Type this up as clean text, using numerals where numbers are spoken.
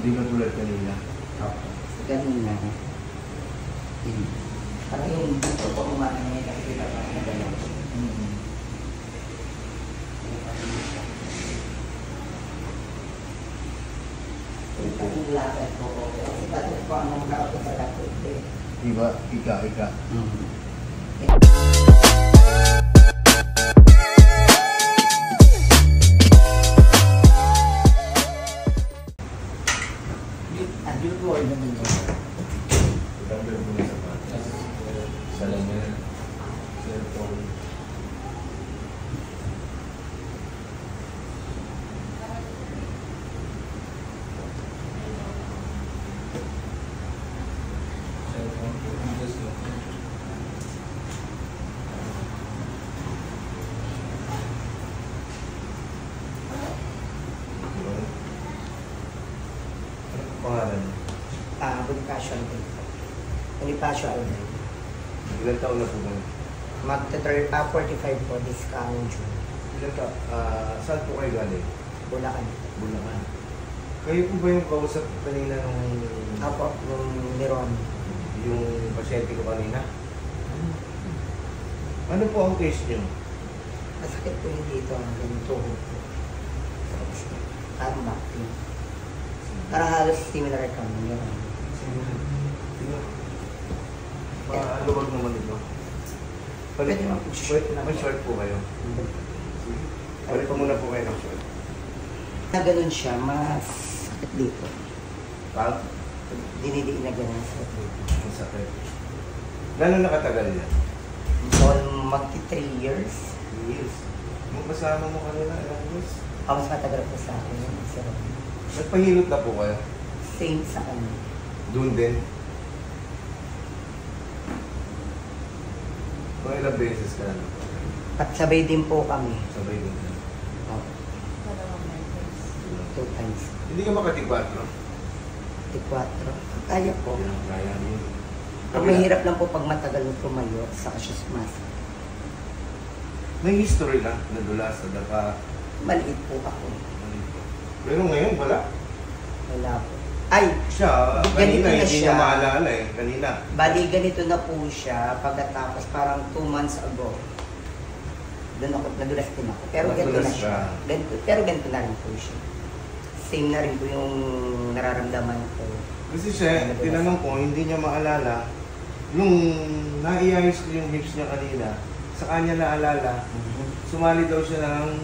Hindi ka tulad kanina. Okay. So, ganun na. Parang yung dito po kumana niya kasi kita pa na gano'n. Yung lakad po ko. Kasi dati po anong lakad sa lakad. Diba? Ika. Yung wall naman yun. Itanggal mo na sa pata. Salamin. Cellphone. Pangalan? Bonifacio Alday. Bonifacio Alday. Ilan taon na po ba? Mag-45 po this coming June. Ilan taon? Saan po kayo galing? Bulacan. Bulacan. Kayo po ba yung kausap kanina nung... Apo, yung Miron. Yung pasyente ko kanina? Ano po ang case nyo? Masakit po yung dito, ang ganito. Parang back pain. Para halos similar ka mo, Miron. Maluwag naman ito. Pwede naman po short na. May short po kayo. Palit pa muna po kayo ng short. Na ganun siya, mas sakit dito. Pag? Dinidiin na ganun sakit dito. Ang sakit. Gano'n nakatagal yan? So, magti 3 years. 3 years. Yung kasama mo kanina, ilang years? Mas matagal po sa akin yun. Nagpahilot na po kayo? Same sa kanya. Doon din? Mga ilang beses ka na? At sabay din po kami. Sabay din. Oh, 2 times. Hindi ka makatikwat, no? 4. Kaya po. Kaya niyo. Ang mahirap lang po pag matagal mo tumayo, saka siya sumasakit. May history na, nadulas, nadapa. Maliit po ako. Pero ngayon, wala. Wala po. Ay! Siya, Ganito kanina, na hindi siya. niya maalala eh. Kanina. Bali, ganito na po siya pagkatapos parang 2 months ago. Doon ako, nadulas din ako. Pero ganito Nadulas na siya. ka. Pero ganito na rin po siya. Same na rin po yung nararamdaman ko. Kasi siya, tinanong ko, hindi niya maalala. Nung naiayos ko yung hips niya kanina, sa kanya naalala, sumali daw siya ng